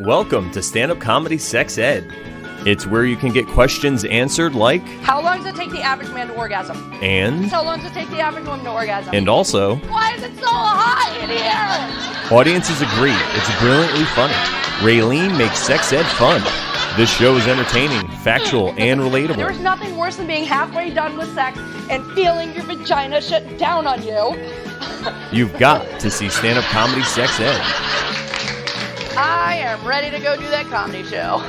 Welcome to Stand-Up Comedy Sex Ed. It's where you can get questions answered like, how long does it take the average man to orgasm? And how long does it take the average woman to orgasm? And also, why is it so hot in here? Audiences agree it's brilliantly funny. Raylene makes sex ed fun. This show is entertaining, factual, and relatable. There's nothing worse than being halfway done with sex and feeling your vagina shut down on you. You've got to see Stand-Up Comedy Sex Ed. I am ready to go do that comedy show.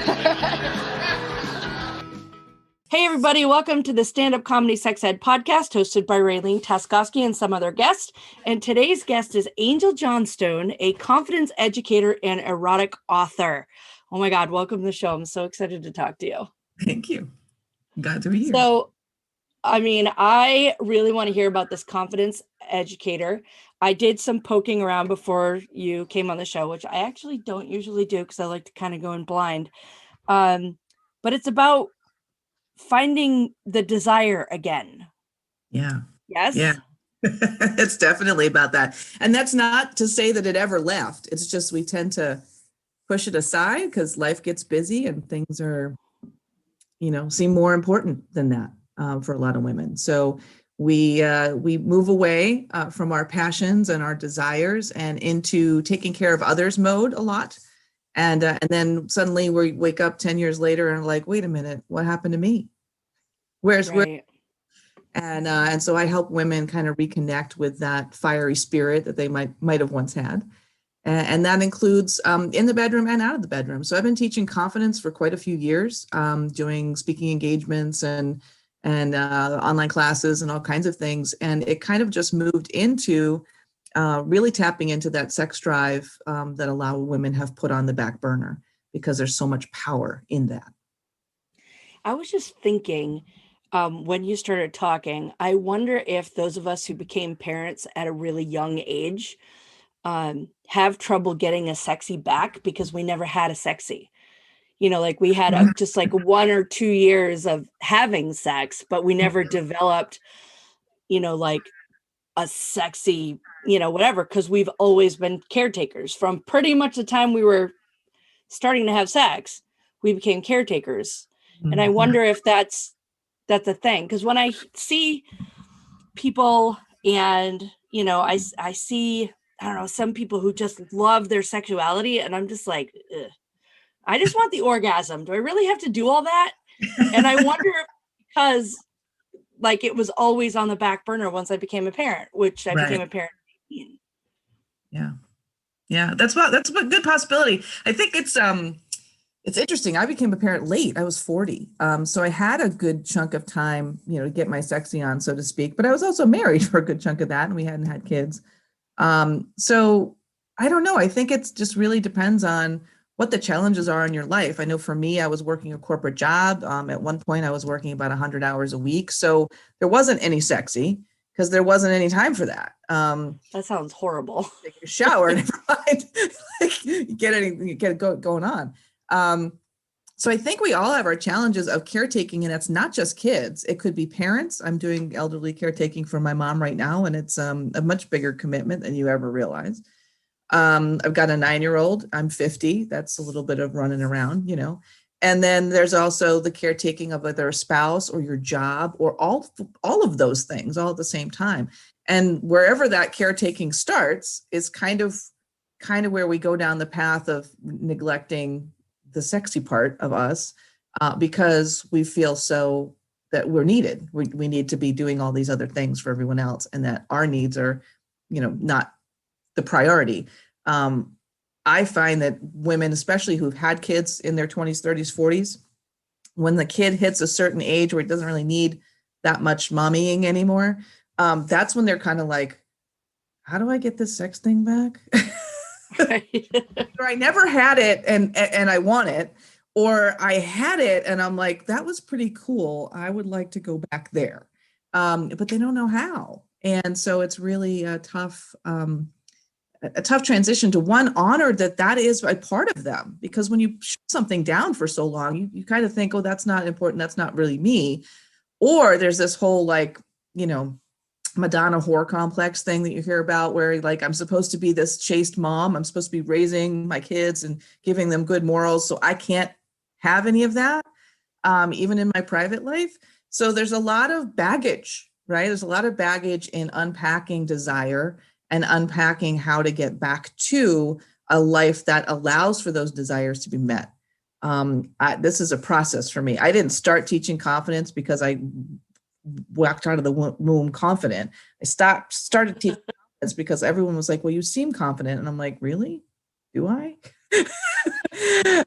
Hey everybody, welcome to the Stand-Up Comedy Sex Ed podcast hosted by Raylene Taskoski and some other guests. And today's guest is Angel Johnstone, a confidence educator and erotic author. Oh my God, welcome to the show. I'm so excited to talk to you. Thank you. Glad to be here. So, I really want to hear about this confidence educator. I did some poking around before you came on the show, which I actually don't usually do because I like to kind of go in blind. But it's about finding the desire again. Yeah. Yes? Yeah. It's definitely about that. And that's not to say that it ever left. It's just we tend to push it aside because life gets busy and things are, seem more important than that for a lot of women. So we move away from our passions and our desires and into taking care of others mode a lot. And then suddenly we wake up 10 years later and like, wait a minute, what happened to me? Where? And so I help women kind of reconnect with that fiery spirit that they might have once had. And that includes in the bedroom and out of the bedroom. So I've been teaching confidence for quite a few years, doing speaking engagements and online classes and all kinds of things. And it kind of just moved into really tapping into that sex drive that a lot of women have put on the back burner because there's so much power in that. I was just thinking when you started talking, I wonder if those of us who became parents at a really young age have trouble getting a sexy back because we never had a sexy. Like we had just like 1 or 2 years of having sex, but we never developed, like a sexy, whatever, because we've always been caretakers from pretty much the time we were starting to have sex, we became caretakers. Mm-hmm. And I wonder if that's a thing. Because when I see people and, I see, I don't know, some people who just love their sexuality and I'm just like, ugh. I just want the orgasm. Do I really have to do all that? And I wonder if because like it was always on the back burner once I became a parent, which I became a parent at 18. Yeah. Yeah. That's a good possibility. I think it's interesting. I became a parent late. I was 40. So I had a good chunk of time, to get my sexy on, so to speak, but I was also married for a good chunk of that and we hadn't had kids. So I don't know. I think it's just really depends on what the challenges are in your life. I know for me, I was working a corporate job. At one point, I was working about 100 hours a week. So there wasn't any sexy because there wasn't any time for that. That sounds horrible. Take a shower, never mind. You get it going on. So I think we all have our challenges of caretaking, and it's not just kids. It could be parents. I'm doing elderly caretaking for my mom right now, and it's a much bigger commitment than you ever realize. I've got a 9-year-old. I'm 50. That's a little bit of running around, And then there's also the caretaking of either a spouse or your job or all of those things all at the same time. And wherever that caretaking starts is kind of where we go down the path of neglecting the sexy part of us because we feel so that we're needed. We need to be doing all these other things for everyone else and that our needs are, not the priority. I find that women, especially who've had kids in their 20s, 30s, 40s, when the kid hits a certain age where it doesn't really need that much mommying anymore, that's when they're kind of like, how do I get this sex thing back? Or I never had it and I want it, or I had it and I'm like, that was pretty cool. I would like to go back there. But they don't know how. And so it's really a tough transition to honor that is a part of them, because when you shut something down for so long, you kind of think, oh, that's not important. That's not really me. Or there's this whole Madonna whore complex thing that you hear about, where like, I'm supposed to be this chaste mom. I'm supposed to be raising my kids and giving them good morals. So I can't have any of that, even in my private life. So there's a lot of baggage, right? There's a lot of baggage in unpacking desire and unpacking how to get back to a life that allows for those desires to be met. This is a process for me. I didn't start teaching confidence because I walked out of the womb confident. I started teaching confidence because everyone was like, well, you seem confident. And I'm like, really? Do I?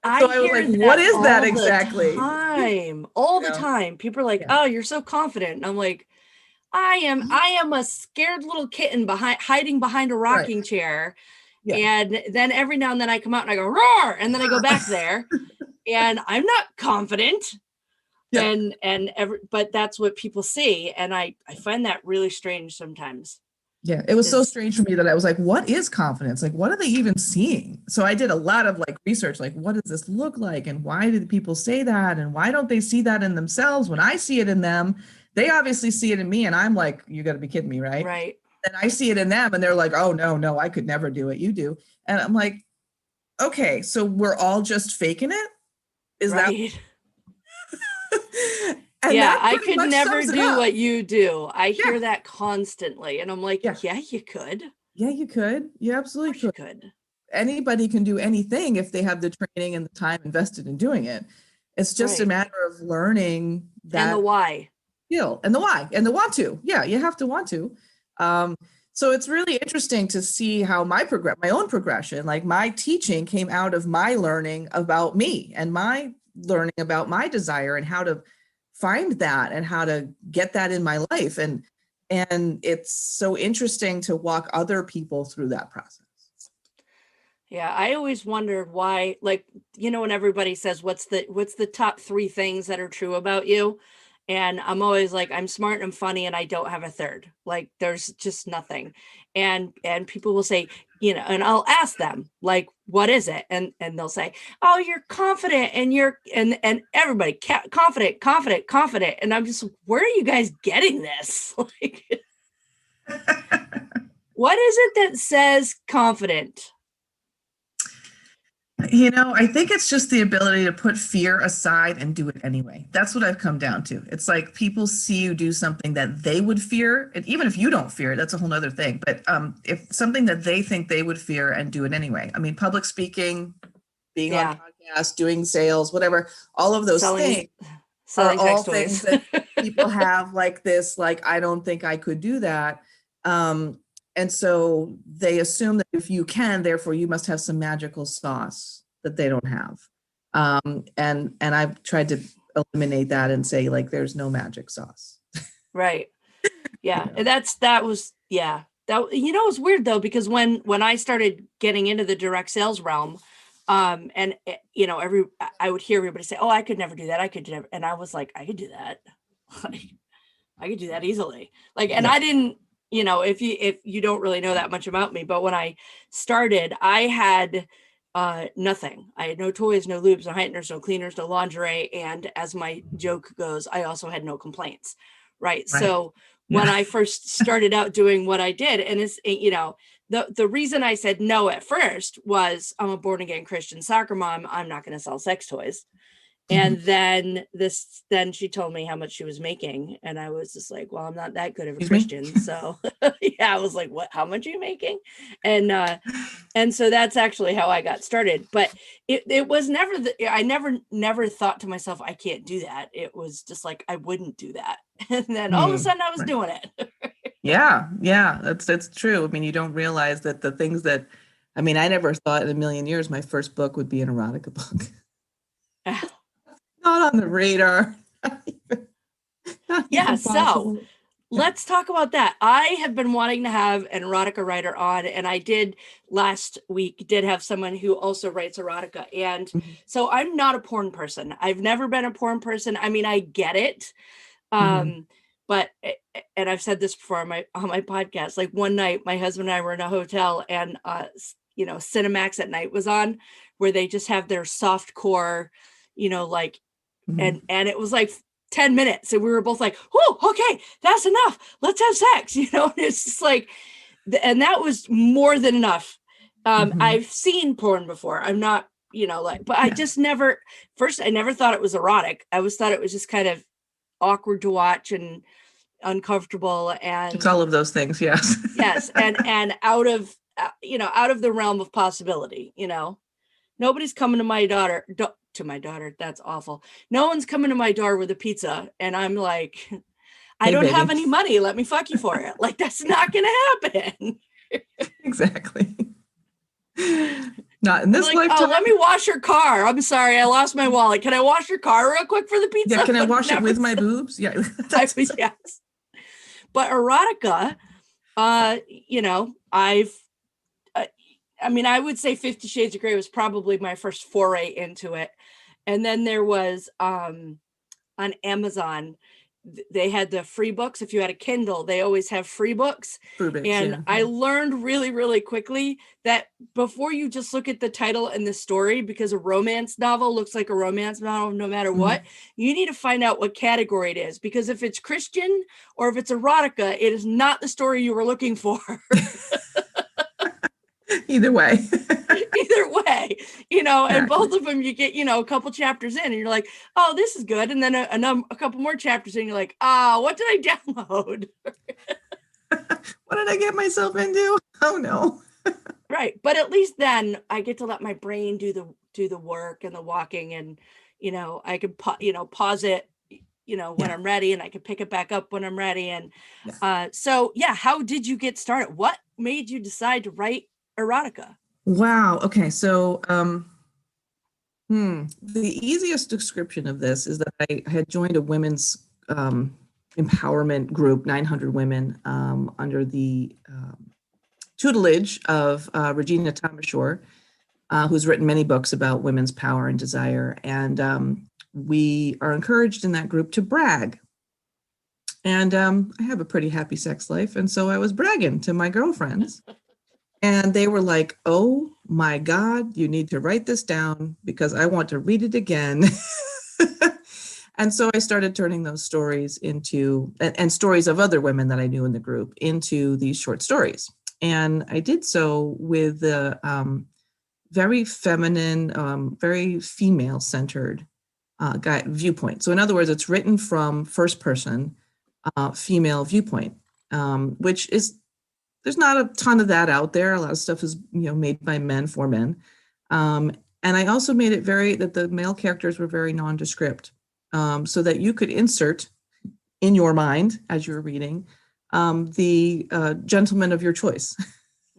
I So I was hear like, that what is that all exactly? All the You know? time. People are like, Yeah. oh, you're so confident. And I'm like, I am a scared little kitten hiding behind a Right. rocking chair. Yeah. And then every now and then I come out and I go, roar, and then I go back there and I'm not confident. Yeah. But that's what people see. And I find that really strange sometimes. Yeah, it was so strange for me that I was like, what is confidence? Like, what are they even seeing? So I did a lot of like research, like, what does this look like? And why did people say that? And why don't they see that in themselves? When I see it in them, they obviously see it in me. And I'm like, you got to be kidding me, right? Right. And I see it in them and they're like, oh, no, I could never do it. You do. And I'm like, okay, so we're all just faking it? Is right. that? And yeah, that I pretty could much never sums it do up. what you do. I hear Yeah. that constantly. And I'm like, yeah, you could. Yeah, you could. You absolutely You could. could. Anybody can do anything if they have the training and the time invested in doing it. It's just a Right. matter of learning that And the why. skill and the why and the want to. Yeah, you have to want to. So it's really interesting to see how my own progression, like my teaching came out of my learning about me and my learning about my desire and how to find that and how to get that in my life. And it's so interesting to walk other people through that process. Yeah, I always wondered why, like, when everybody says what's the top 3 things that are true about you? And I'm always like, I'm smart and I'm funny and I don't have a third. Like there's just nothing. And people will say, and I'll ask them, like, what is it? And they'll say, oh, you're confident and and everybody confident. And I'm just, where are you guys getting this? Like, what is it that says confident? I think it's just the ability to put fear aside and do it anyway. That's what I've come down to. It's like people see you do something that they would fear, and even if you don't fear it, that's a whole nother thing. But if something that they think they would fear and do it anyway. I mean, public speaking, being on podcasts, doing sales, whatever, all of those things are all things that people have like this, like, I don't think I could do that. And so they assume that if you can, therefore you must have some magical sauce that they don't have. And I've tried to eliminate that and say, like, there's no magic sauce. Right. Yeah. And that was it's weird though, because when I started getting into the direct sales realm, I would hear everybody say, oh, I could never do that. I could never. And I was like, I could do that. Like, I could do that easily. Like, and I didn't, if you don't really know that much about me, but when I started, I had nothing. I had no toys, no lubes, no heighteners, no cleaners, no lingerie. And as my joke goes, I also had no complaints. Right. So when I first started out doing what I did, and it's, the reason I said no at first was I'm a born again Christian soccer mom. I'm not going to sell sex toys. And then she told me how much she was making. And I was just like, well, I'm not that good of a Christian. So I was like, what, how much are you making? And so that's actually how I got started. But it was never, I never thought to myself, I can't do that. It was just like, I wouldn't do that. And then all of a sudden I was doing it. Yeah, that's true. I mean, you don't realize that the things that, I never thought in a million years my first book would be an erotica book. Not on the radar. Yeah, so let's talk about that. I have been wanting to have an erotica writer on, and I did last week, have someone who also writes erotica. And so I'm not a porn person. I've never been a porn person. I get it. But, and I've said this before on my podcast, like one night, my husband and I were in a hotel and, Cinemax at Night was on, where they just have their soft core, and it was like 10 minutes and we were both like, oh, okay, that's enough. Let's have sex. And it's just like, and that was more than enough. I've seen porn before. I'm not, but I just never, first, I never thought it was erotic. I always thought it was just kind of awkward to watch and uncomfortable. And it's all of those things. Yes. yes. And out of the realm of possibility, nobody's coming to my daughter, that's awful. No one's coming to my door with a pizza. And I'm like, I don't have any money. Let me fuck you for it. Like, that's not going to happen. Exactly. Not in this lifetime. Oh, let me wash your car. I'm sorry, I lost my wallet. Can I wash your car real quick for the pizza? Yeah, can I wash it with my boobs? Yeah. Yes. But erotica, I would say 50 Shades of Grey was probably my first foray into it. And then there was on Amazon, they had the free books. If you had a Kindle, they always have free books. I learned really, really quickly that before you just look at the title and the story, because a romance novel looks like a romance novel no matter what, you need to find out what category it is. Because if it's Christian or if it's erotica, it is not the story you were looking for. Either way, and both of them you get, a couple chapters in and you're like, oh, this is good. And then a couple more chapters in, you're like, what did I download? What did I get myself into? Oh no. Right. But at least then I get to let my brain do the work and the walking, and, I could, pause it, when I'm ready, and I could pick it back up when I'm ready. And how did you get started? What made you decide to write erotica? Wow. Okay. So, the easiest description of this is that I had joined a women's empowerment group, 900 women, under the tutelage of Regina Tomashore, who's written many books about women's power and desire. And we are encouraged in that group to brag. And I have a pretty happy sex life. And so I was bragging to my girlfriends. And they were like, oh my God, you need to write this down because I want to read it again. And so I started turning those stories into, and stories of other women that I knew in the group, into these short stories. And I did so with the very feminine, very female-centered viewpoint. So in other words, it's written from first person, female viewpoint, which is, there's not a ton of that out there. A lot of stuff is, made by men for men. And I also made it that the male characters were very nondescript, so that you could insert in your mind as you were reading the gentleman of your choice.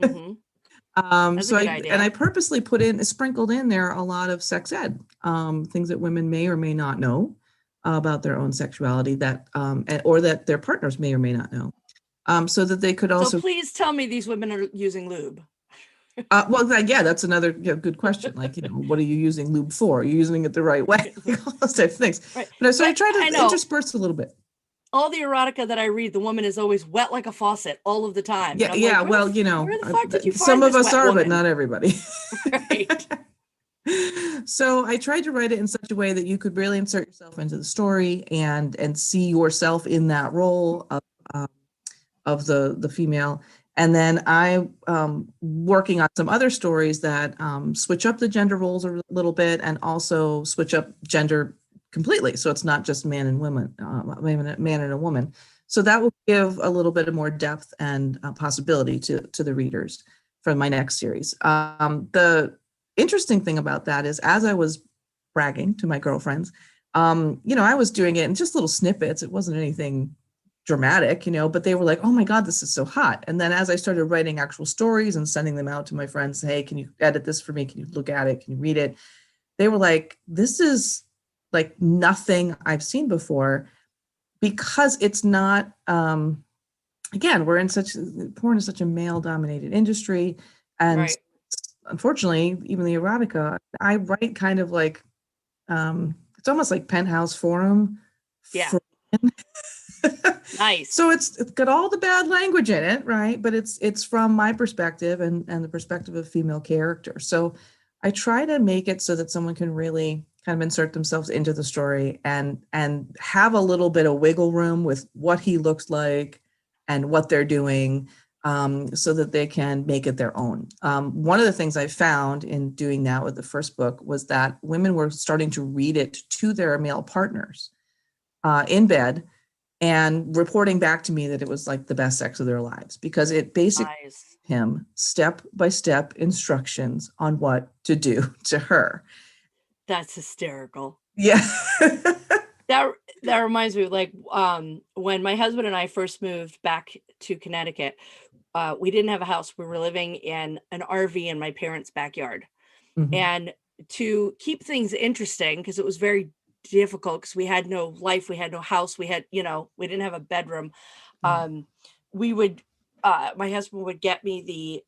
Mm-hmm. That's a good idea. And I purposely sprinkled in there a lot of sex ed, things that women may or may not know about their own sexuality, or that their partners may or may not know. So that they could also. So please tell me these women are using lube. That's another good question. Like, what are you using lube for? Are you using it the right way? All those types of things. Right. But I tried to intersperse a little bit. All the erotica that I read, the woman is always wet like a faucet all of the time. Yeah, like, where the fuck did you find some of this us wet are, woman? but not everybody. Right. So I tried to write it in such a way that you could really insert yourself into the story and see yourself in that role of the female. And then I working on some other stories that switch up the gender roles a little bit and also switch up gender completely. So it's not just man and woman, man and a woman. So that will give a little bit of more depth and possibility to the readers for my next series. The interesting thing about that is, as I was bragging to my girlfriends, I was doing it in just little snippets. It wasn't anything dramatic, but they were like, oh my God, this is so hot. And then as I started writing actual stories and sending them out to my friends, hey, can you edit this for me? Can you look at it? Can you read it? They were like, this is like nothing I've seen before, because it's not, again, porn is such a male dominated industry. And right. Unfortunately, even the erotica, I write kind of like, it's almost like Penthouse Forum. Yeah. Nice. So it's got all the bad language in it, right? But it's from my perspective and the perspective of female character. So I try to make it so that someone can really kind of insert themselves into the story and have a little bit of wiggle room with what he looks like and what they're doing, so that they can make it their own. One of the things I found in doing that with the first book was that women were starting to read it to their male partners in bed and reporting back to me that it was like the best sex of their lives, because it basically Nice. him step-by-step instructions on what to do to her. That's hysterical. Yeah. That reminds me, like, when my husband and I first moved back to Connecticut, we didn't have a house. We were living in an RV in my parents' backyard. Mhm. And to keep things interesting, because it was very difficult, because we had no life, we had no house, we didn't have a bedroom. We would, my husband would get me the,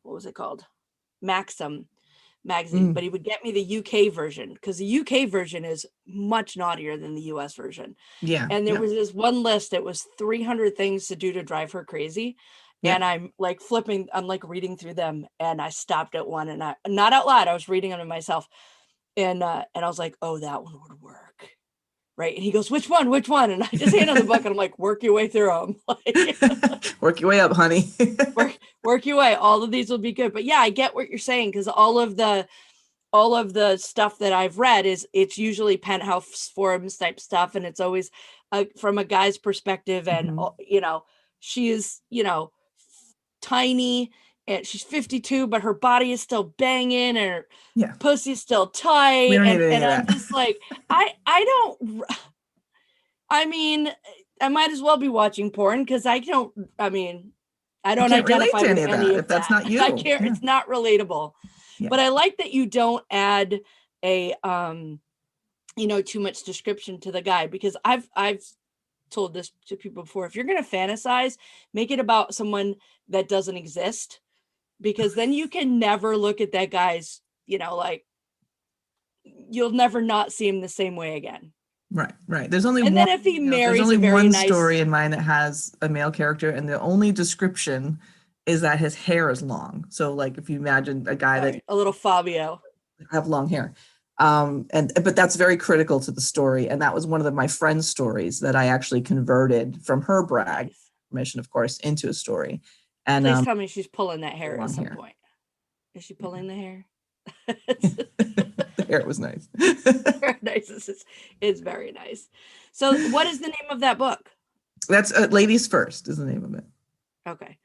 what was it called? Maxim magazine, but he would get me the UK version, because the UK version is much naughtier than the US version. Yeah. And there yeah. was this one list, it was 300 things to do to drive her crazy. Yeah. And I'm like reading through them, and I stopped at one, and I, not out loud, I was reading them to myself. And I was like, oh, that one would work. Right. And he goes, which one? And I just hand him the book, and I'm like, work your way through them. Like, Work your way up, honey. work your way. All of these will be good. But yeah, I get what you're saying, because all of the stuff that I've read it's usually penthouse forums type stuff. And it's always from a guy's perspective. And, she is, tiny, and she's 52, but her body is still banging, and her Yeah. pussy's still tight. We don't need any And of I'm that. just like, I mean, I might as well be watching porn, because I don't can't identify relate to with any of any that of if that's that. not you. I can't, Yeah. it's not relatable. Yeah. But I like that you don't add a too much description to the guy, because I've told this to people before. If you're going to fantasize, make it about someone that doesn't exist, because then you can never look at that guy's, like, you'll never not see him the same way again. Right. There's only And one, then if he there's marries only a very one nice story in mine that has a male character, and the only description is that his hair is long. So like if you imagine a guy that a little Fabio. have long hair. But that's very critical to the story. And that was one of my friend's stories that I actually converted from her brag, Nice. permission, of course, into a story. And Please tell me she's pulling that hair long at some hair. point. Is she pulling the hair? The hair was nice. Very nice. It's very nice. So what is the name of that book? That's Ladies First is the name of it. Okay.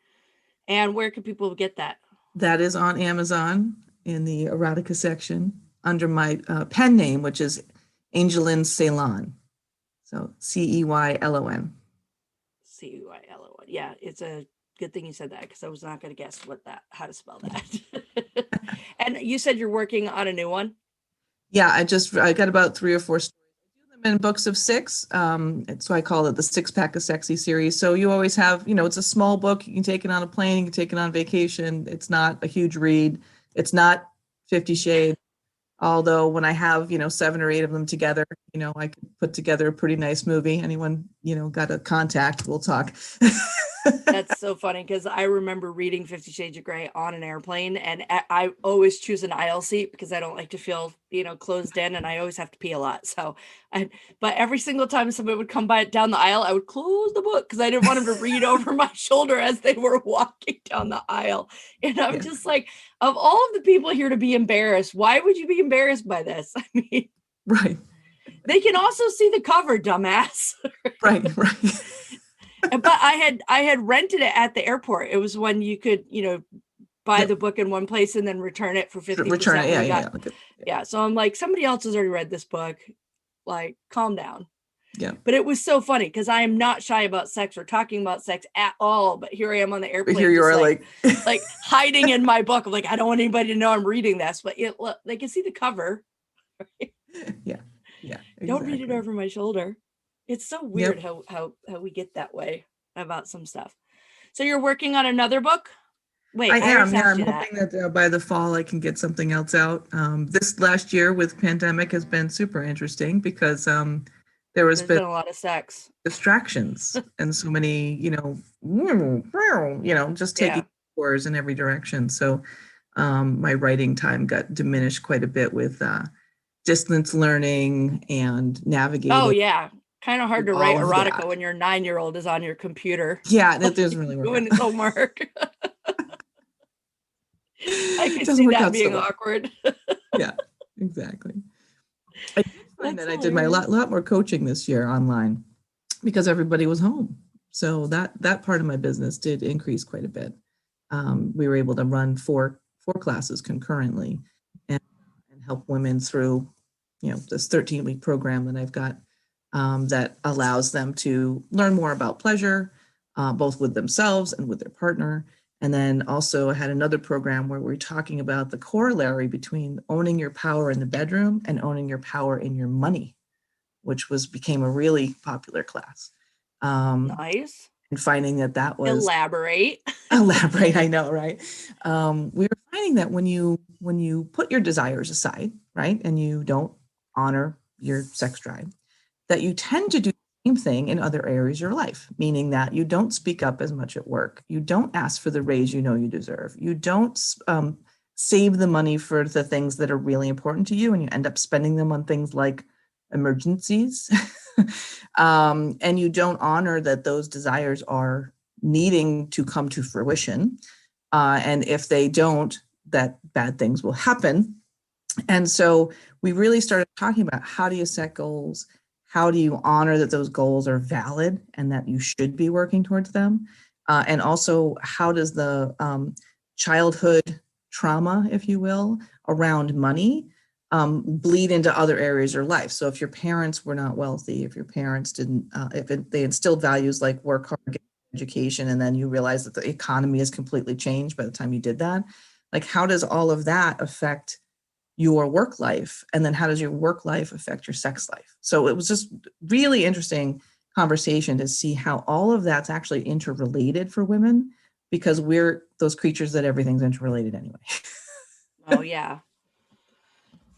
And where can people get that? That is on Amazon in the erotica section under my pen name, which is Angelin Ceylon. So Ceylon. Ceylon. Yeah, it's a good thing you said that, because I was not going to guess how to spell that. And you said you're working on a new one? Yeah, I got about 3 or 4 stories. I do them in books of 6. So I call it the 6-pack of sexy series. So you always have, it's a small book. You can take it on a plane, you can take it on vacation. It's not a huge read. It's not 50 Shades. Although when I have, 7 or 8 of them together, I could put together a pretty nice movie. Anyone, got a contact, we'll talk. That's so funny, because I remember reading 50 Shades of Grey on an airplane, and I always choose an aisle seat because I don't like to feel, closed in, and I always have to pee a lot. But every single time somebody would come by down the aisle, I would close the book, because I didn't want them to read over my shoulder as they were walking down the aisle. And I'm just like, of all of the people here to be embarrassed, why would you be embarrassed by this? I mean, Right. They can also see the cover, dumbass. Right. But I had rented it at the airport. It was when you could, buy the book in one place and then return it for 50%. Return it, Yeah. So I'm like, somebody else has already read this book. Like, calm down. Yeah. But it was so funny, because I am not shy about sex or talking about sex at all. But here I am on the airplane. But here you are, like hiding in my book. I'm like, I don't want anybody to know I'm reading this. But look, they can see the cover. Yeah. Exactly. Don't read it over my shoulder. It's so weird how we get that way about some stuff. So you're working on another book? Wait, I am. Yeah, I'm that. hoping that by the fall I can get something else out. This last year with pandemic has been super interesting, because there's been a lot of sex distractions and so many, just taking tours in every direction. So my writing time got diminished quite a bit with distance learning and Oh navigating yeah. Kind of hard to write all of erotica that. when your 9-year-old is on your computer Yeah, that doesn't really work doing out. his homework. I It could doesn't see work that out so being well. awkward. Yeah, exactly. I did find That's that I did my hilarious. lot more coaching this year online because everybody was home. So that part of my business did increase quite a bit. We were able to run four classes concurrently and help women through, this 13-week program that I've got that allows them to learn more about pleasure, both with themselves and with their partner. And then also I had another program where we're talking about the corollary between owning your power in the bedroom and owning your power in your money, which became a really popular class. Nice. And finding that was Elaborate. elaborate, I know, right? We were finding that when you put your desires aside, right, and you don't honor your sex drive, that you tend to do the same thing in other areas of your life, meaning that you don't speak up as much at work. You don't ask for the raise you know you deserve. You don't save the money for the things that are really important to you, and you end up spending them on things like emergencies. And you don't honor that those desires are needing to come to fruition. And if they don't, that bad things will happen. And so we really started talking about how do you set goals? How do you honor that those goals are valid and that you should be working towards them? And also, how does the childhood trauma, if you will, around money bleed into other areas of your life? So if your parents were not wealthy, if your parents didn't, they instilled values like work hard, get education, and then you realize that the economy has completely changed by the time you did that, like how does all of that affect your work life? And then how does your work life affect your sex life? So it was just really interesting conversation to see how all of that's actually interrelated for women, because we're those creatures that everything's interrelated anyway. Oh yeah.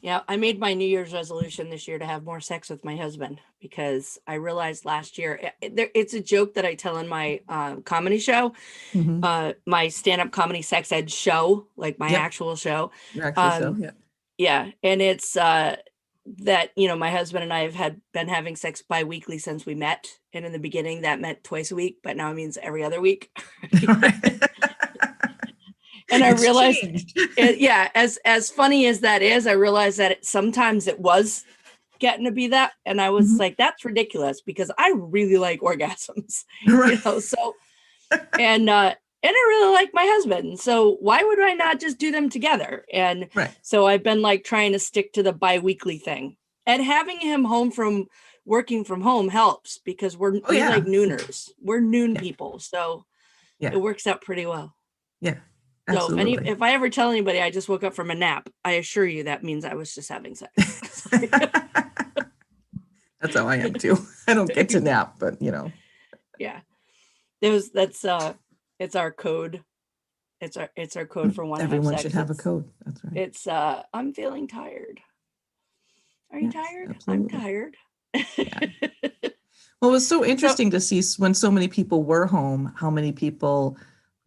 Yeah, I made my New Year's resolution this year to have more sex with my husband because I realized last year, it's a joke that I tell in my comedy show, my stand-up comedy sex ed show, like my Yep. actual show. Your actual show, yeah. Yeah, and it's that, my husband and I have been having sex bi-weekly since we met. And in the beginning that meant twice a week, but now it means every other week. And I realized, as funny as that is, I realized that sometimes it was getting to be that. And I was like, that's ridiculous because I really like orgasms, Right. so, and I really like my husband. So why would I not just do them together? And so I've been like trying to stick to the bi-weekly thing, and having him home from working from home helps because we're like nooners. We're noon people. So it works out pretty well. Yeah. Absolutely. So if I ever tell anybody I just woke up from a nap, I assure you that means I was just having sex. That's how I am too. I don't get to nap, but Yeah. It's our code. It's our code for one. Everyone should have a code. That's right. It's I'm feeling tired. Are you tired? Absolutely. I'm tired. Yeah. Well, it was so interesting to see when so many people were home, how many people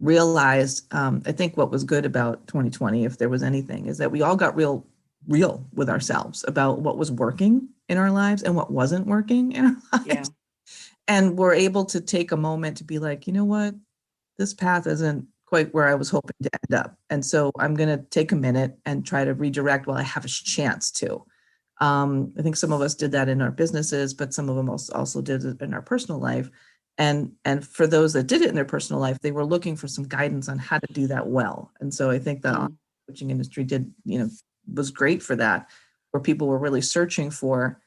realized, I think what was good about 2020, if there was anything, is that we all got real with ourselves about what was working in our lives and what wasn't working in our lives. Yeah. And we're able to take a moment to be like, you know what, this path isn't quite where I was hoping to end up. And so I'm going to take a minute and try to redirect while I have a chance to. I think some of us did that in our businesses, but some of them also did it in our personal life. And for those that did it in their personal life, they were looking for some guidance on how to do that well. And so I think the coaching industry was great for that, where people were really searching for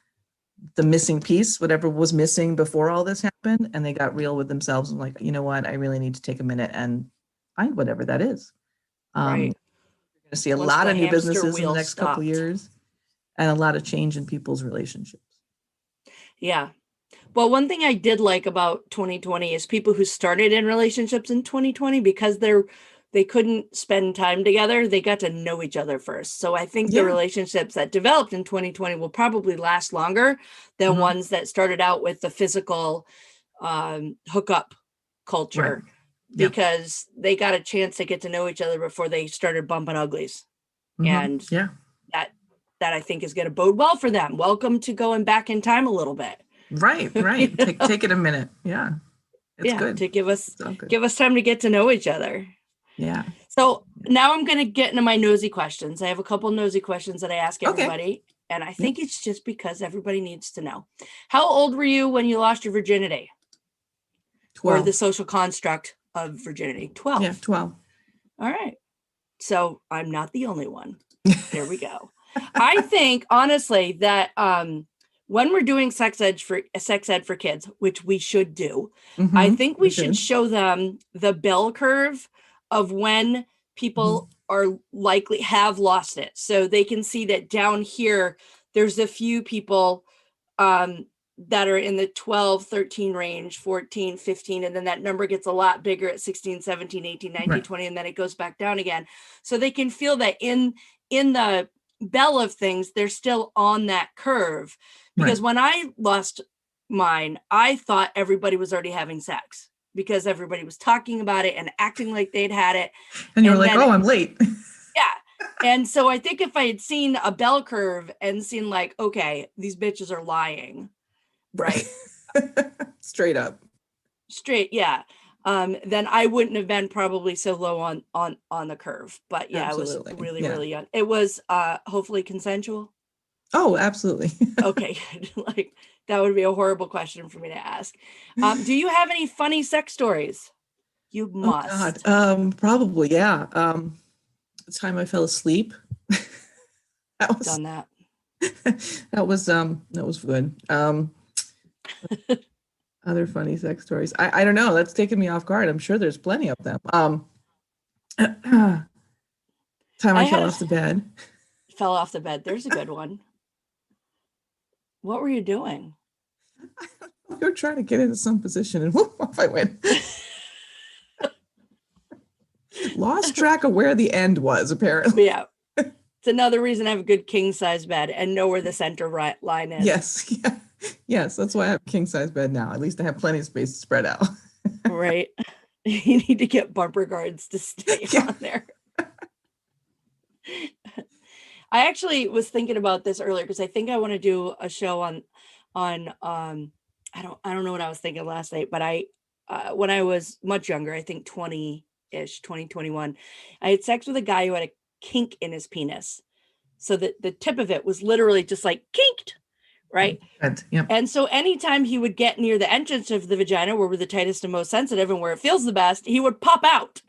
the missing piece, whatever was missing before all this happened. And they got real with themselves and like, you know what, I really need to take a minute and find whatever that is. Right. You're going to see a lot of new businesses in the next couple of years and a lot of change in people's relationships. Yeah. Well, one thing I did like about 2020 is people who started in relationships in 2020, because they couldn't spend time together, they got to know each other first. So I think the relationships that developed in 2020 will probably last longer than ones that started out with the physical hookup culture, because they got a chance to get to know each other before they started bumping uglies. And that I think is going to bode well for them. Welcome to going back in time a little bit. Right. Take it a minute. Yeah. It's good. To give us time to get to know each other. Yeah. So now I'm going to get into my nosy questions. I have a couple nosy questions that I ask everybody. Okay. And I think it's just because everybody needs to know. How old were you when you lost your virginity? 12. Or the social construct of virginity? 12. Yeah, 12. All right. So I'm not the only one. There we go. I think, honestly, that when we're doing sex ed for kids, which we should do, I think we should show them the bell curve of when people are likely have lost it. So they can see that down here, there's a few people that are in the 12, 13 range, 14, 15, and then that number gets a lot bigger at 16, 17, 18, 19, 20, and then it goes back down again. So they can feel that in the bell of things, they're still on that curve. Because when I lost mine, I thought everybody was already having sex because everybody was talking about it and acting like they'd had it. And you were like, oh, I'm late. Yeah. And so I think if I had seen a bell curve and seen like, okay, these bitches are lying. Right. Straight up. Yeah. Then I wouldn't have been probably so low on the curve. But yeah, absolutely. I was really young. It was hopefully consensual. Oh, absolutely. Okay. Like that would be a horrible question for me to ask. Do you have any funny sex stories? You must. Oh, God. Probably, yeah. The time I fell asleep. Done that. That was good. Other funny sex stories. I don't know. That's taken me off guard. I'm sure there's plenty of them. Time I fell off the bed. Fell off the bed. There's a good one. What were you doing? We were trying to get into some position and whoop, off I went. Lost track of where the end was, apparently. Yeah. It's another reason I have a good king size bed and know where the center line is. Yes. Yeah. Yes. That's why I have a king size bed now. At least I have plenty of space to spread out. Right. You need to get bumper guards to stay on there. I actually was thinking about this earlier because I think I want to do a show on I don't know what I was thinking last night, but when I was much younger, I think 20-ish, 2021, I had sex with a guy who had a kink in his penis. So that the tip of it was literally just like kinked, right? Yep. And so anytime he would get near the entrance of the vagina, where we're the tightest and most sensitive and where it feels the best, he would pop out.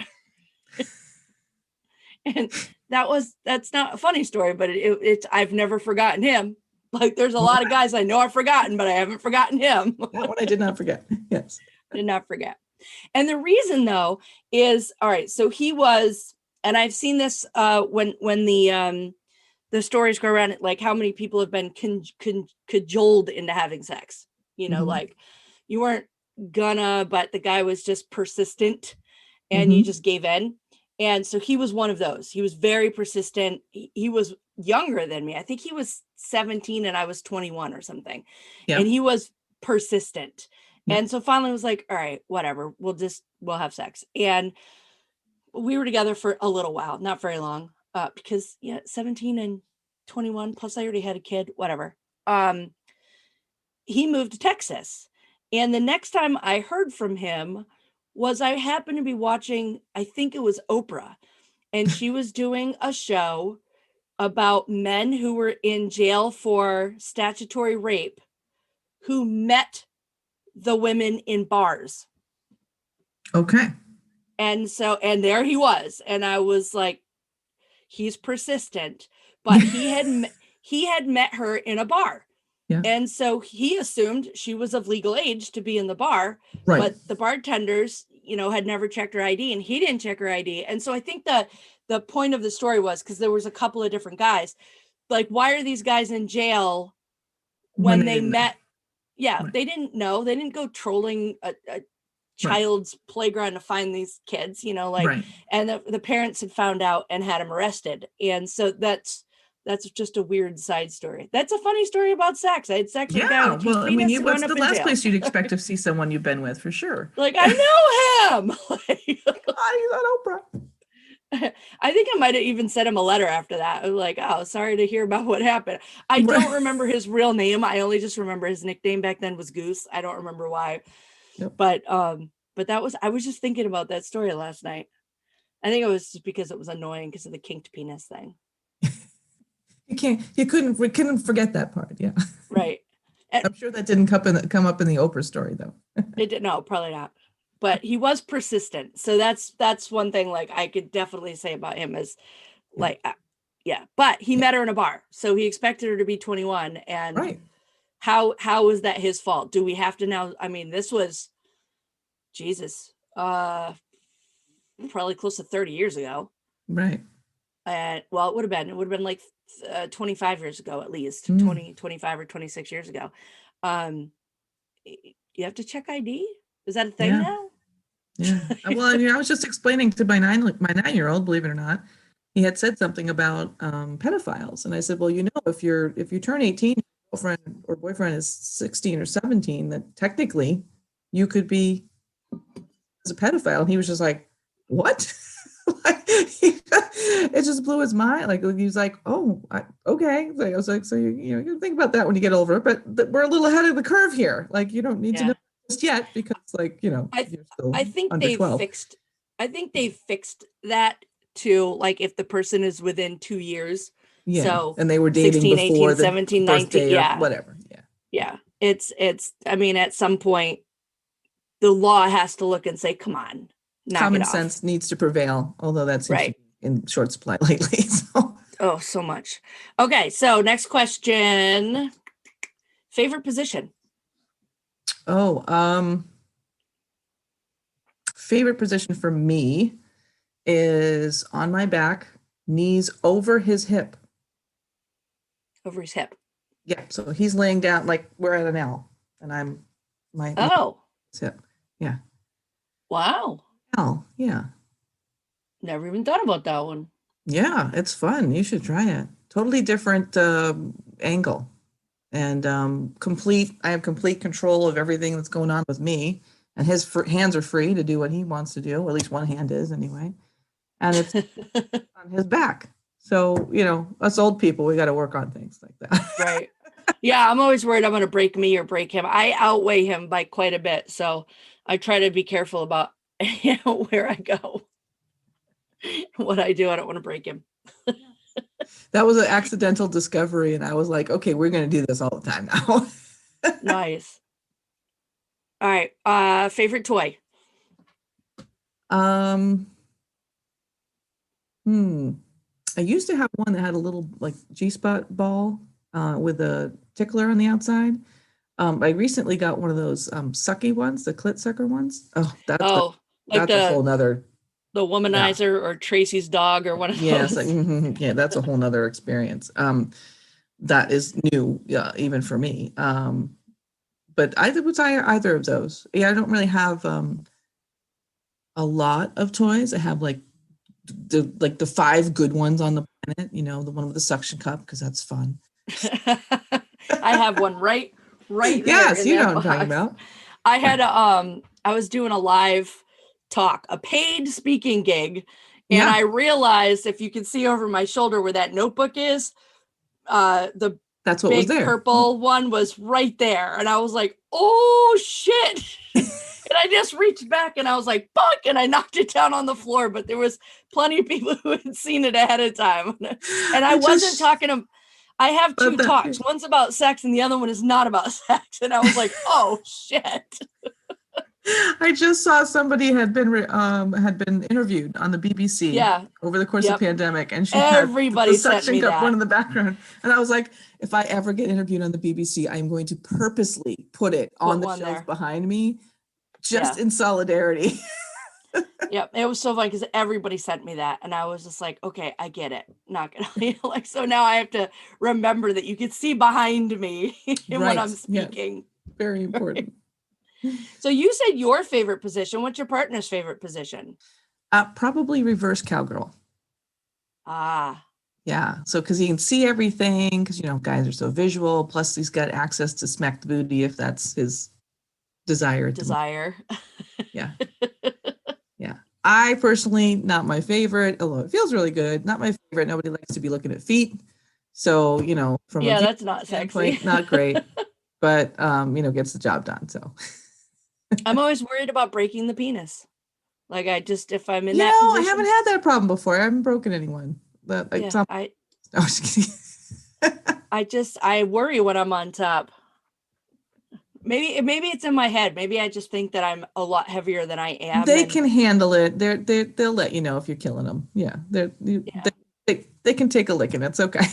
And that's not a funny story, but it's I've never forgotten him. Like there's a lot of guys I know I've forgotten, but I haven't forgotten him. That one I did not forget. Yes. Did not forget. And the reason though is, all right, so he was, and I've seen this when the stories go around, like how many people have been cajoled into having sex, like you weren't gonna, but the guy was just persistent and you just gave in. And so he was one of those. He was very persistent. He was younger than me. I think he was 17 and I was 21 or something. Yeah. And he was persistent. Yeah. And so finally I was like, all right, whatever. We'll have sex. And we were together for a little while, not very long, because 17 and 21, plus I already had a kid, whatever. He moved to Texas. And the next time I heard from him was I happened to be watching, I think it was Oprah, and she was doing a show about men who were in jail for statutory rape who met the women in bars. Okay. And there he was. And I was like, he's persistent, but he had met her in a bar. Yeah. And so he assumed she was of legal age to be in the bar, right. But the bartenders, had never checked her ID and he didn't check her ID. And so I think the point of the story was, because there was a couple of different guys, like, why are these guys in jail when they met? Yeah, right. They didn't know. They didn't go trolling a child's playground to find these kids, right. And the parents had found out and had him arrested. And so that's just a weird side story. That's a funny story about sex. I had sex with a guy with well, I mean, what's the last place you'd expect to see someone you've been with, for sure? Like, I know him. He's on Oprah. I think I might have even sent him a letter after that. I was like, oh, sorry to hear about what happened. I don't remember his real name. I only just remember his nickname back then was Goose. I don't remember why. Yep. But I was just thinking about that story last night. I think it was just because it was annoying because of the kinked penis thing. We couldn't forget that part. Yeah. Right. I'm sure that didn't come up in the Oprah story though. It did, no, probably not. But he was persistent. So that's one thing like I could definitely say about him is like, yeah, but he met her in a bar. So he expected her to be 21. And Right. how was that his fault? Do we have to now? I mean, this was Jesus, probably close to 30 years ago. Right. And well, it would have been like 25 years ago, at least 20, 25 or 26 years ago. You have to check ID. Is that a thing now? Yeah. Well, I mean, I was just explaining to my 9-year-old, believe it or not, he had said something about pedophiles. And I said, well, if you turn 18, your girlfriend or boyfriend is 16 or 17, that technically you could be as a pedophile. And he was just like, what? It just blew his mind. Like he was like, "Oh, okay." So I was like, "So you think about that when you get older, but we're a little ahead of the curve here. Like you don't need to know just yet because, like, you're still I think under 12." I think they've fixed that too. Like if the person is within 2 years, Yeah, so and they were dating 16, before 18, 17, 19, yeah, whatever. Yeah, yeah. It's. I mean, at some point, the law has to look and say, "Come on." Common sense needs to prevail, although that's right in short supply lately. So. Oh, so much. Okay, so next question. Favorite position? Oh, favorite position for me is on my back, knees over his hip. Over his hip. Yeah, so he's laying down like we're at an L, and I'm my hip. Yeah. Wow. L, yeah. Never even thought about that one. Yeah, it's fun. You should try it. Totally different angle, and I have complete control of everything that's going on with me, and his hands are free to do what he wants to do, or at least one hand is anyway, and it's on his back. So us old people, we got to work on things like that. Right. Yeah, I'm always worried I'm going to break me or break him. I outweigh him by quite a bit, so I try to be careful about where I go. What I do. I don't want to break him. That was an accidental discovery, and I was like, okay, we're going to do this all the time now. Nice. All right. Favorite toy? I used to have one that had a little like G-spot ball with a tickler on the outside. I recently got one of those sucky ones, the clit sucker ones. Oh, that's a whole nother. The womanizer or Tracy's dog or one of those. Yes, yeah, that's a whole nother experience. That is new, even for me. But either of those. Yeah, I don't really have a lot of toys. I have like the 5 good ones on the planet. The one with the suction cup because that's fun. I have one right there. Yes, you know what I'm talking about. I had I was doing a live talk, a paid speaking gig, and I realized, if you can see over my shoulder where that notebook is, that's what big was there. Purple one was right there, and I was like, oh shit. And I just reached back and I was like, fuck, and I knocked it down on the floor, but there was plenty of people who had seen it ahead of time. And I wasn't talking to, I have 2 talks. One's about sex and the other one is not about sex. And I was like, oh shit. I just saw somebody had been interviewed on the BBC over the course of the pandemic, and she everybody had the suction cup one in the that. background, and I was like, if I ever get interviewed on the BBC, I'm going to purposely put it on the shelf behind me, just in solidarity. Yep, it was so fun because everybody sent me that, and I was just like, okay, I get it. Not gonna like, so now I have to remember that you can see behind me when I'm speaking. Yes. Very important. So you said your favorite position. What's your partner's favorite position? Probably reverse cowgirl. Ah. Yeah. So because he can see everything, because guys are so visual. Plus, he's got access to smack the booty if that's his desire. Yeah. Yeah. I personally, not my favorite, although it feels really good. Not my favorite. Nobody likes to be looking at feet. So, from a Yeah, view that's not standpoint, sexy. not great, but, gets the job done. So, I'm always worried about breaking the penis. Like if I'm in that I position, haven't had that problem before. I haven't broken anyone. But yeah, no, I'm just kidding. I worry when I'm on top. Maybe it's in my head. Maybe I just think that I'm a lot heavier than I am. They And can handle it. They'll let you know if you're killing them. Yeah, yeah, they can take a licking. It's okay.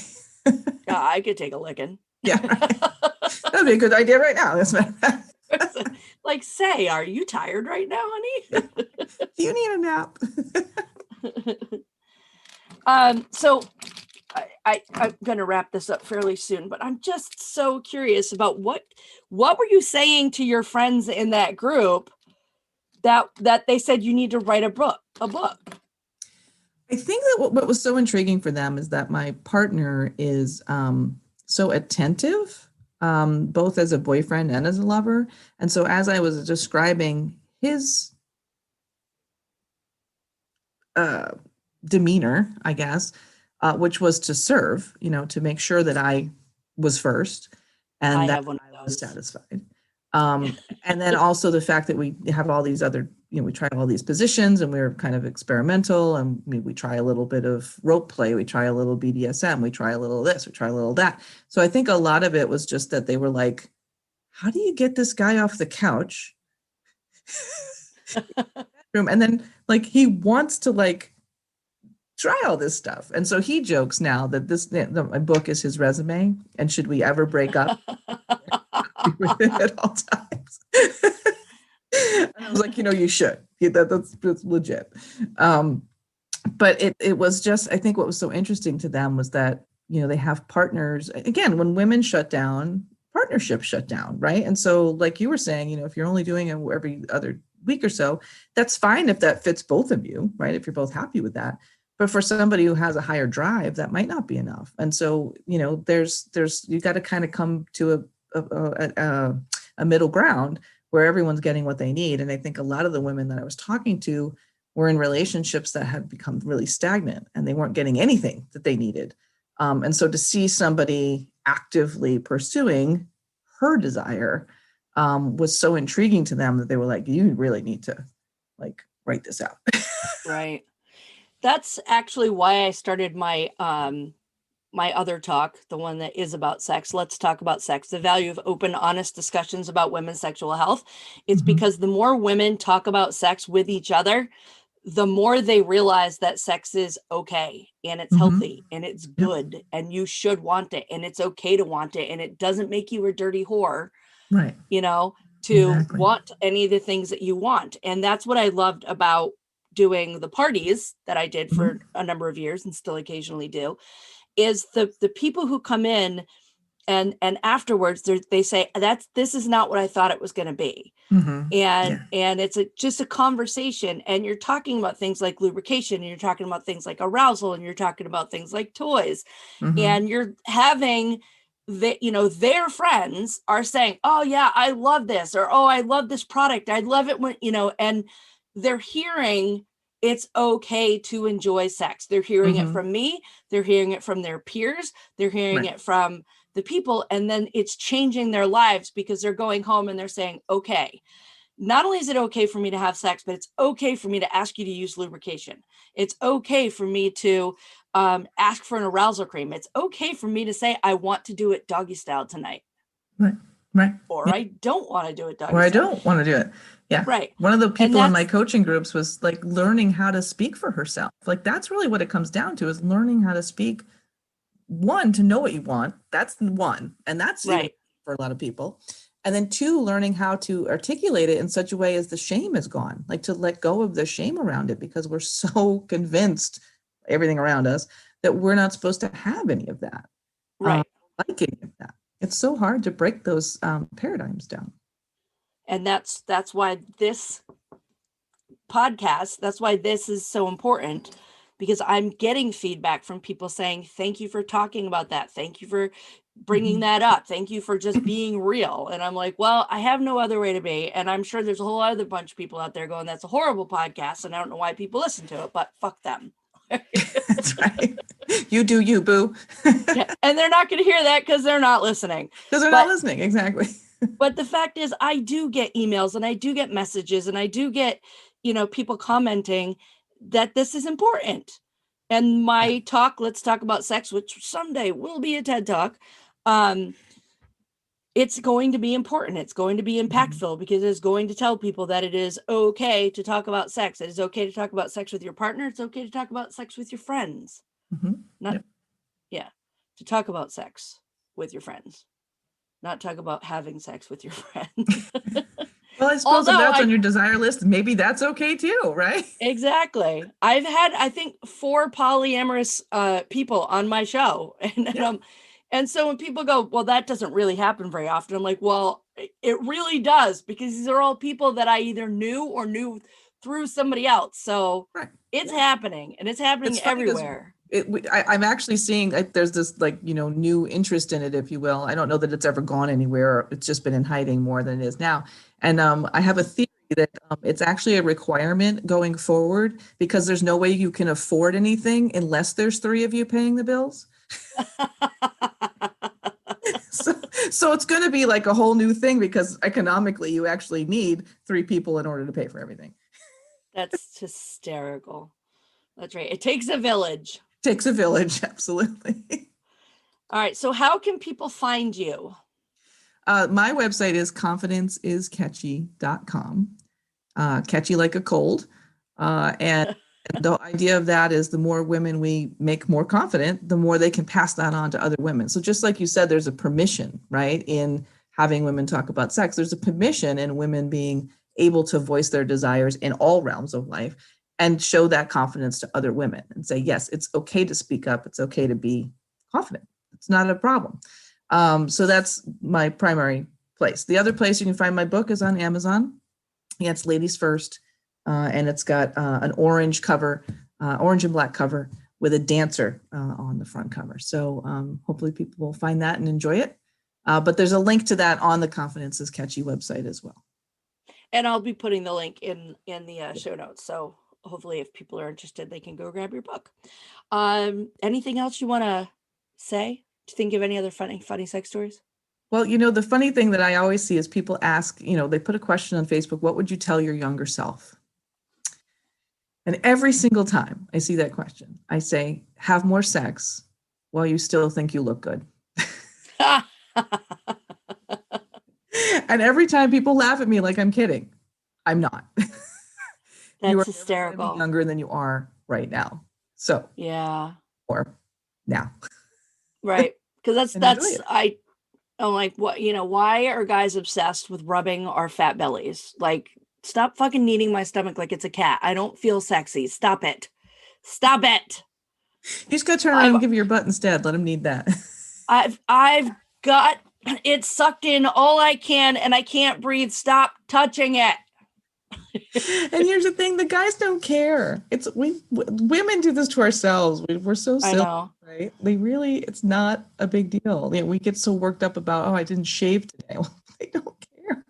yeah, I could take a licking. Yeah, right. That'd be a good idea right now. As a matter of fact. Like, say, are you tired right now, honey? Do you need a nap? So I'm gonna wrap this up fairly soon, but I'm just so curious about what were you saying to your friends in that group that they said you need to write a book? I think that what was so intriguing for them is that my partner is so attentive, both as a boyfriend and as a lover. And so as I was describing his demeanor, I guess, which was to serve, to make sure that I was first and I that have one of I was those. satisfied. And then also the fact that we have all these other, we try all these positions and we're kind of experimental, and we try a little bit of rope play, we try a little BDSM, we try a little this, we try a little that. So I think a lot of it was just that they were like, how do you get this guy off the couch? And then like he wants to like try all this stuff. And so he jokes now that my book is his resume. And should we ever break up, with it at all times? And I was like, you should. That's legit. But it was just, I think what was so interesting to them was that, they have partners. Again, when women shut down, partnerships shut down, right? And so like you were saying, if you're only doing it every other week or so, that's fine if that fits both of you, right? If you're both happy with that. But for somebody who has a higher drive, that might not be enough. And so, there's you got to kind of come to a middle ground where everyone's getting what they need. And I think a lot of the women that I was talking to were in relationships that had become really stagnant and they weren't getting anything that they needed. And so to see somebody actively pursuing her desire was so intriguing to them that they were like, you really need to like write this out. Right. That's actually why I started my my other talk, the one that is about sex. Let's talk about sex, the value of open, honest discussions about women's sexual health. It's because the more women talk about sex with each other, the more they realize that sex is okay and it's healthy and it's good and you should want it and it's okay to want it and it doesn't make you a dirty whore, Right. to want any of the things that you want. And that's what I loved about doing the parties that I did for a number of years and still occasionally do, is the people who come in and afterwards they say this is not what I thought it was going to be. And it's just a conversation, and you're talking about things like lubrication, and you're talking about things like arousal, and you're talking about things like toys, and you're having their friends are saying, oh yeah, I love this, or oh, I love this product, I love it when and they're hearing it's okay to enjoy sex. They're hearing it from me, they're hearing it from their peers, they're hearing it from the people, and then it's changing their lives because they're going home and they're saying, okay, not only is it okay for me to have sex, but it's okay for me to ask you to use lubrication. It's okay for me to ask for an arousal cream. It's okay for me to say, I want to do it doggy style tonight. Right. Or I don't want to do it doggy style. Or I don't want to do it. Yeah. Right. One of the people in my coaching groups was like learning how to speak for herself. Like that's really what it comes down to, is learning how to speak. One, to know what you want. That's one. And that's right for a lot of people. And then two, learning how to articulate it in such a way as the shame is gone, like to let go of the shame around it, because we're so convinced, everything around us, that we're not supposed to have any of that. Right. Like any of that. It's so hard to break those paradigms down. And that's why this podcast, that's why this is so important, because I'm getting feedback from people saying, thank you for talking about that. Thank you for bringing that up. Thank you for just being real. And I'm like, well, I have no other way to be. And I'm sure there's a whole other bunch of people out there going, that's a horrible podcast. And I don't know why people listen to it, but fuck them. That's right. You do you, boo. Yeah. And they're not going to hear that because they're not listening. Because they're not listening. Exactly. But the fact is, I do get emails and I do get messages and I do get, people commenting that this is important. And my talk, Let's Talk About Sex, which someday will be a TED Talk, it's going to be important. It's going to be impactful because it's going to tell people that it is okay to talk about sex. It is okay to talk about sex with your partner. It's okay to talk about sex with your friends. To talk about sex with your friends, not talk about having sex with your friends. Well, I suppose if that's on your desire list, maybe that's okay too, right? Exactly. I've had, I think, 4 polyamorous people on my show. And so when people go, well, that doesn't really happen very often. I'm like, well, it really does, because these are all people that I either knew or knew through somebody else. So it's happening, and it's happening everywhere. I'm actually seeing there's this new interest in it, if you will. I don't know that it's ever gone anywhere. It's just been in hiding more than it is now. And I have a theory that it's actually a requirement going forward, because there's no way you can afford anything unless there's 3 of you paying the bills. So it's going to be like a whole new thing, because economically you actually need 3 people in order to pay for everything. That's hysterical. That's right. It takes a village. Takes a village, absolutely. All right. So how can people find you? My website is confidenceisketchy.com. Catchy like a cold. And the idea of that is the more women we make more confident, the more they can pass that on to other women. So just like you said, there's a permission, right, in having women talk about sex. There's a permission in women being able to voice their desires in all realms of life and show that confidence to other women and say, yes, it's okay to speak up. It's okay to be confident. It's not a problem. So that's my primary place. The other place you can find my book is on Amazon. Yeah, it's Ladies First. And it's got an orange cover, orange and black cover with a dancer on the front cover. So hopefully people will find that and enjoy it. But there's a link to that on the Confidence is Catchy website as well. And I'll be putting the link in the show notes. So hopefully if people are interested, they can go grab your book. Anything else you want to say? Do you think of any other funny sex stories? Well, the funny thing that I always see is people ask, they put a question on Facebook, what would you tell your younger self? And every single time I see that question, I say, have more sex while you still think you look good. And every time people laugh at me like I'm kidding, I'm not. That's you are hysterical. Younger than you are right now. So yeah, or now. Right. Because I'm like, what, why are guys obsessed with rubbing our fat bellies? Like, stop fucking kneading my stomach like it's a cat. I don't feel sexy. Stop it. Stop it. You just gotta turn around and give you your butt instead. Let him need that. I've got it sucked in all I can and I can't breathe. Stop touching it. And here's the thing, the guys don't care. Women do this to ourselves. We're so silly, right? It's not a big deal. We get so worked up about, I didn't shave today. Well, they don't care.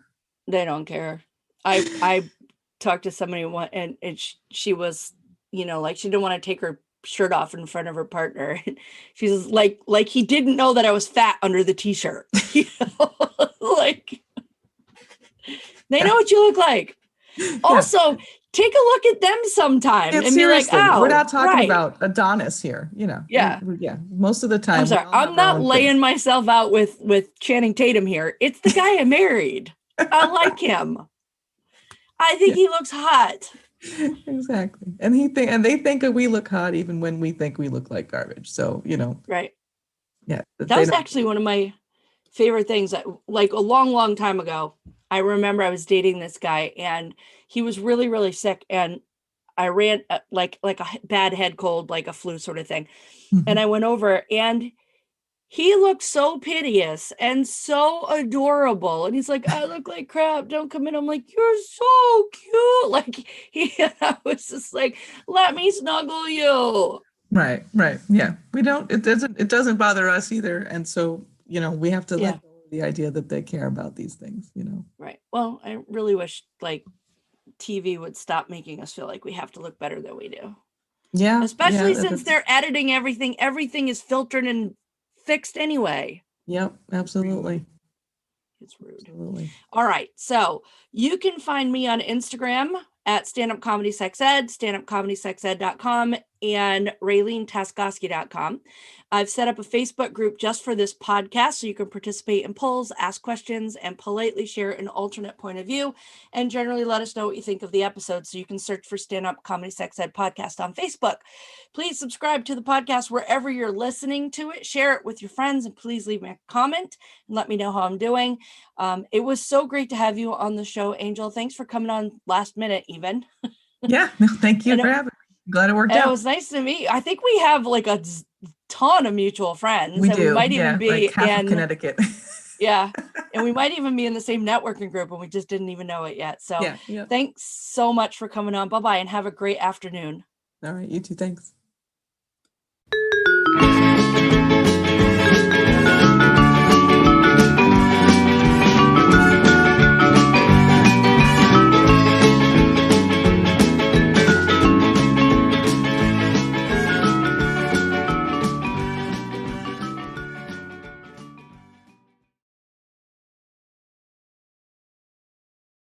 They don't care. I talked to somebody once and she was, like she didn't want to take her shirt off in front of her partner. She's like he didn't know that I was fat under the t-shirt. Like they know what you look like. Also, take a look at them sometime and be like, oh, we're not talking about Adonis here, Yeah. Most of the time. I'm sorry. I'm not laying myself out with Channing Tatum here. It's the guy I married. I like him. I think he looks hot. Exactly. And they think that we look hot even when we think we look like garbage. So, Right. Yeah. That was actually one of my favorite things that, like, a long, long time ago. I remember I was dating this guy and he was really, really sick. And I ran like a bad head cold, like a flu sort of thing. Mm-hmm. And I went over and he looked so piteous and so adorable. And he's like, I look like crap. Don't come in. I'm like, you're so cute. Like I was just like, let me snuggle you. Right. Yeah. It doesn't bother us either. And so we have to Yeah. let go of the idea that they care about these things, Right. Well, I really wish like TV would stop making us feel like we have to look better than we do. Yeah. Especially yeah, since they're editing everything. Everything is filtered and fixed anyway. Yep, absolutely. It's rude. Absolutely. All right. So you can find me on Instagram at standupcomedysexed, standupcomedysexed.com, and RayleneTaskoski.com. I've set up a Facebook group just for this podcast so you can participate in polls, ask questions, and politely share an alternate point of view, and generally let us know what you think of the episode. So you can search for Stand Up Comedy Sex Ed Podcast on Facebook. Please subscribe to the podcast wherever you're listening to it. Share it with your friends, and please leave me a comment and let me know how I'm doing. It was so great to have you on the show, Angel. Thanks for coming on last minute, even. Yeah, no, thank you for having me. Glad it worked out. It was nice to meet you. I think we have like a ton of mutual friends. We and do. We might even be like half in of Connecticut. Yeah. And we might even be in the same networking group and we just didn't even know it yet. So yeah. Thanks so much for coming on. Bye-bye and have a great afternoon. All right. You too. Thanks.